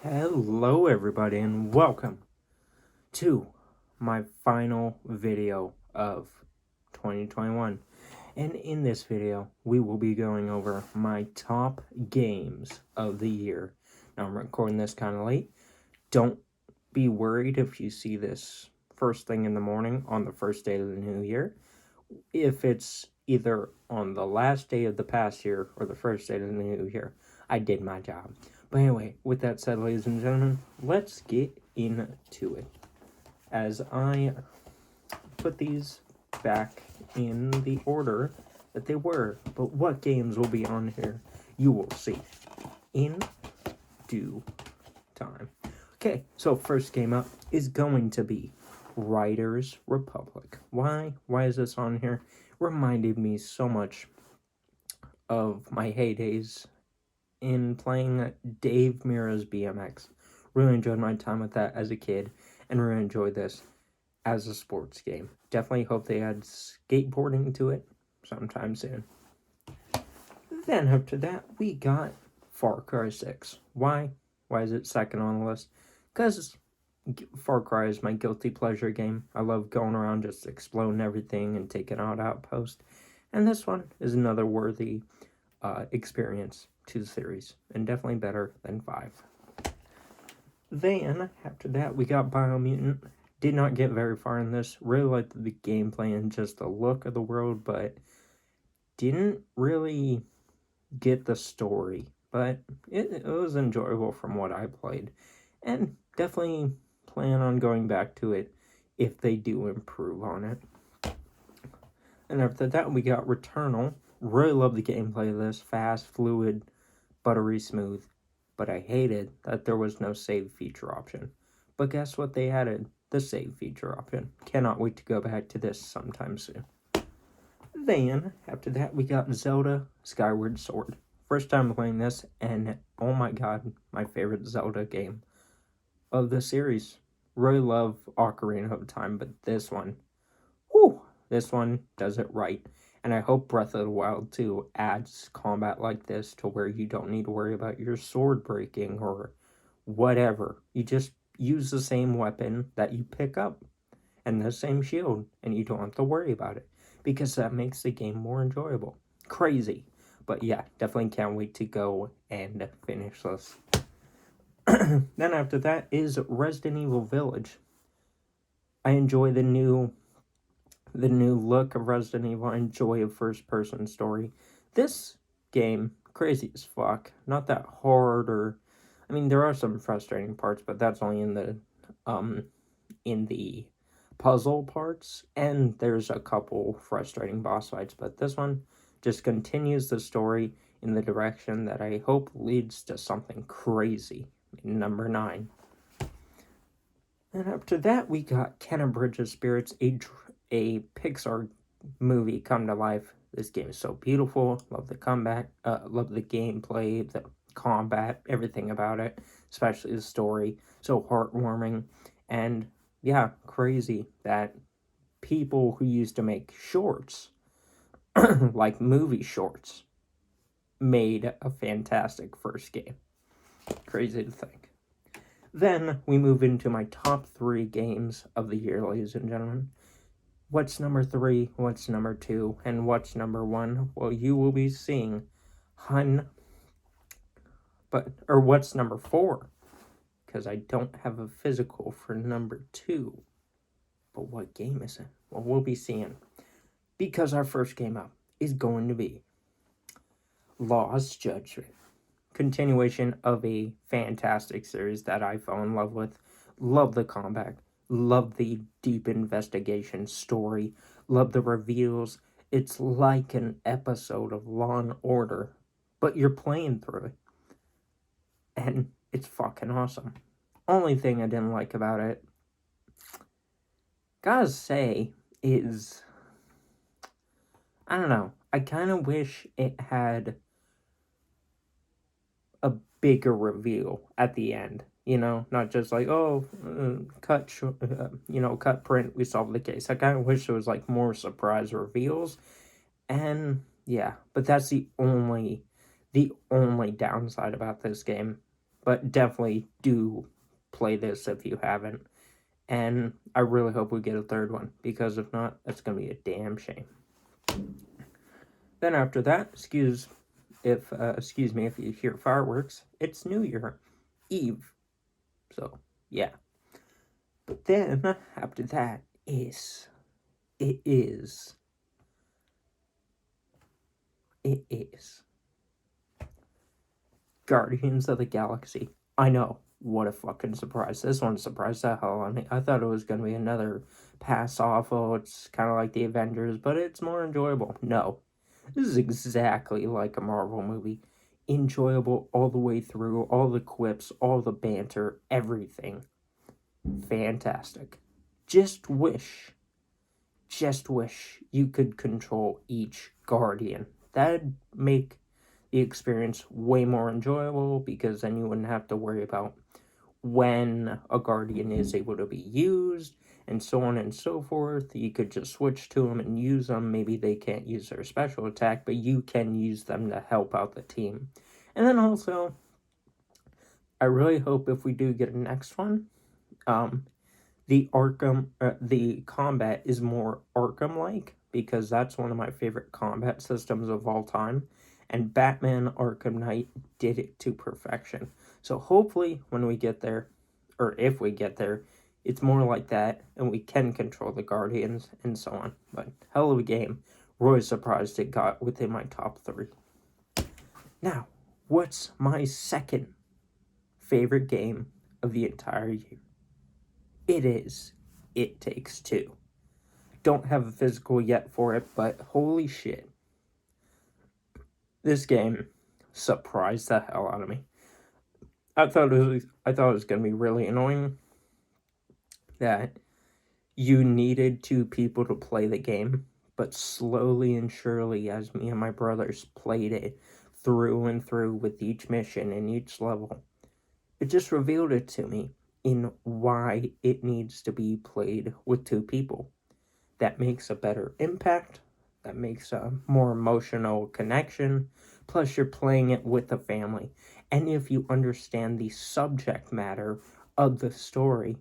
Hello everybody and welcome to my final video of 2021. And in this video, we will be going over my top games of the year. Now I'm recording this kind of late. Don't be worried if you see this first thing in the morning on the first day of the new year. If it's either on the last day of the past year or the first day of the new year, I did my job. But anyway, with that said, ladies and gentlemen, let's get into it. As I put these back in the order that they were, but what games will be on here, you will see in due time. Okay, so first game up is going to be Riders Republic. Why? Why is this on here? Reminded me so much of my heydays in playing Dave Mirra's BMX. Really enjoyed my time with that as a kid, and really enjoyed this as a sports game. Definitely hope they add skateboarding to it sometime soon. Then after that, we got Far Cry 6. Why? Why is it second on the list? Because Far Cry is my guilty pleasure game. I love going around just exploding everything and taking out outposts. And this one is another worthy experience to the series, and definitely better than 5. Then, after that, we got Biomutant. Did not get very far in this. Really liked the gameplay and just the look of the world, but didn't really get the story. But it was enjoyable from what I played. And definitely plan on going back to it if they do improve on it. And after that, we got Returnal. Really love the gameplay of this. Fast, fluid, buttery smooth. But I hated that there was no save feature option. But guess what they added? The save feature option. Cannot wait to go back to this sometime soon. Then, after that, we got Zelda Skyward Sword. First time playing this, and oh my god, my favorite Zelda game of the series. Really love Ocarina of Time, but this one, whew, this one does it right. And I hope Breath of the Wild 2 adds combat like this to where you don't need to worry about your sword breaking or whatever. You just use the same weapon that you pick up and the same shield, and you don't have to worry about it, because that makes the game more enjoyable. Crazy. But yeah, definitely can't wait to go and finish this. Then after that is Resident Evil Village. I enjoy the new look of Resident Evil. I enjoy a first-person story. This game, crazy as fuck. Not that hard, or I mean, there are some frustrating parts, but that's only in the puzzle parts, and there's a couple frustrating boss fights, but this one just continues the story in the direction that I hope leads to something crazy in number 9. And after that, we got Kena Bridge of Spirits, a Pixar movie come to life. This game is so beautiful. Love the comeback. Love the gameplay, the combat, everything about it, especially the story. So heartwarming. And yeah, crazy that people who used to make shorts, like movie shorts, made a fantastic first game. Crazy to think. Then we move into my top 3 games of the year, ladies and gentlemen. What's number 3, what's number 2, and what's number 1? Well, you will be seeing what's number 4? Because I don't have a physical for number 2. But what game is it? Well, we'll be seeing. Because our first game up is going to be Lost Judgment. Continuation of a fantastic series that I fell in love with. Love the combat. Love the deep investigation story. Love the reveals. It's like an episode of Law and Order, but you're playing through it. And it's fucking awesome. Only thing I didn't like about it, gotta say, is, I don't know, I kind of wish it had a bigger reveal at the end. You know, not just like, cut print, we solved the case. I kind of wish there was like more surprise reveals. And yeah, but that's the only downside about this game. But definitely do play this if you haven't. And I really hope we get a third one, because if not, that's going to be a damn shame. Then after that, excuse me if you hear fireworks, it's New Year Eve. So, yeah. But then after that is Guardians of the Galaxy. I know, what a fucking surprise. This one surprised the hell out of me. I thought it was going to be another pass off. Oh, it's kind of like the Avengers, but it's more enjoyable. No, this is exactly like a Marvel movie. Enjoyable all the way through, all the quips, all the banter, everything. Fantastic. Just wish you could control each Guardian. That'd make the experience way more enjoyable, because then you wouldn't have to worry about when a Guardian is able to be used and so on and so forth. You could just switch to them and use them. Maybe they can't use their special attack, but you can use them to help out the team. And then also, I really hope if we do get a next one, the combat is more Arkham-like, because that's one of my favorite combat systems of all time, and Batman Arkham Knight did it to perfection. So hopefully when we get there, or if we get there, it's more like that, and we can control the Guardians and so on. But hell of a game. Really surprised it got within my top 3. Now, what's my second favorite game of the entire year? It is It Takes Two. Don't have a physical yet for it, but holy shit. This game surprised the hell out of me. I thought it was going to be really annoying that you needed 2 people to play the game, but slowly and surely, as me and my brothers played it through and through with each mission and each level, it just revealed it to me in why it needs to be played with 2 people. That makes a better impact, that makes a more emotional connection, plus you're playing it with a family. And if you understand the subject matter of the story,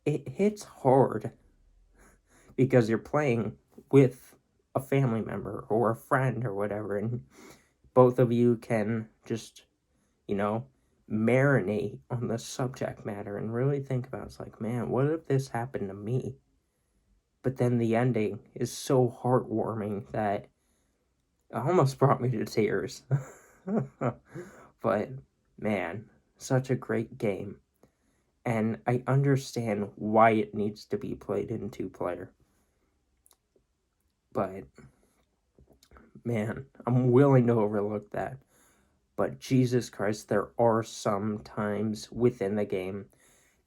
it hits hard, because you're playing with a family member or a friend or whatever, and both of you can just, marinate on the subject matter and really think about, it's like, man, what if this happened to me? But then the ending is so heartwarming that it almost brought me to tears. But, man, such a great game. And I understand why it needs to be played in 2-player. But, man, I'm willing to overlook that. But Jesus Christ, there are some times within the game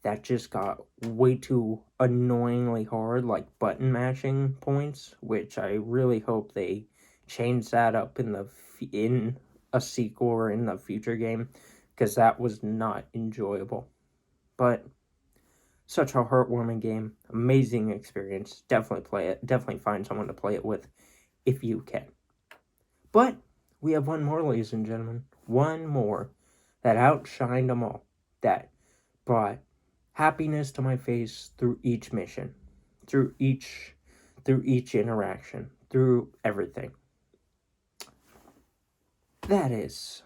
that just got way too annoyingly hard, like button mashing points, which I really hope they change that up in a sequel or in the future game, because that was not enjoyable. But such a heartwarming game, amazing experience. Definitely play it. Definitely find someone to play it with if you can. But we have one more, ladies and gentlemen. One more that outshined them all. That brought happiness to my face through each mission, through each interaction, through everything. That is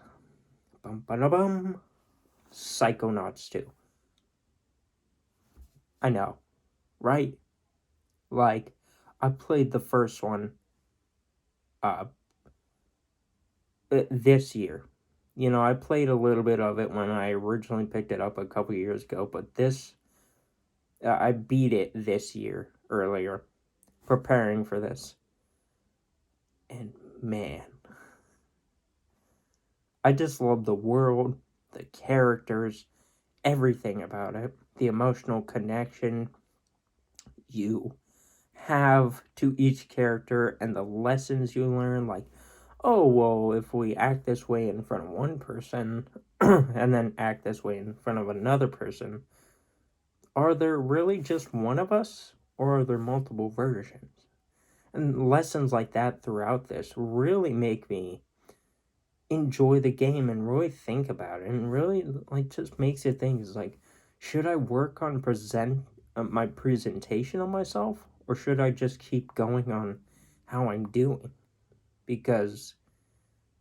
Psychonauts 2. I know, right? Like, I played the first one this year. I played a little bit of it when I originally picked it up a couple years ago, but I beat it this year, earlier, preparing for this. And man, I just love the world, the characters, everything about it, the emotional connection you have to each character, and the lessons you learn, like, oh, well, if we act this way in front of one person, and then act this way in front of another person, are there really just one of us, or are there multiple versions? And lessons like that throughout this really make me enjoy the game and really think about it, and really like just makes you think. Is like, should I work on my presentation on myself, or should I just keep going on how I'm doing? Because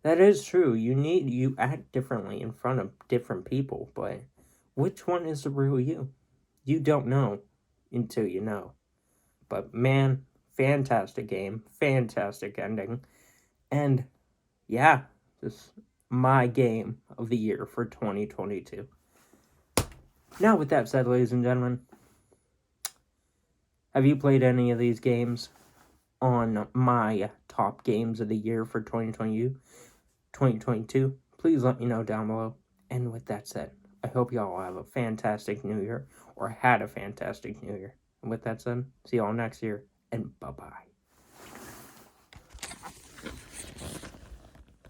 that is true. You act differently in front of different people, but which one is the real you? You don't know until you know. But man, fantastic game, fantastic ending, and yeah, this my game of the year for 2022. Now, with that said, ladies and gentlemen, have you played any of these games on my top games of the year for 2022? Please let me know down below. And with that said, I hope y'all have a fantastic new year, or had a fantastic new year. And with that said, see y'all next year, and bye-bye.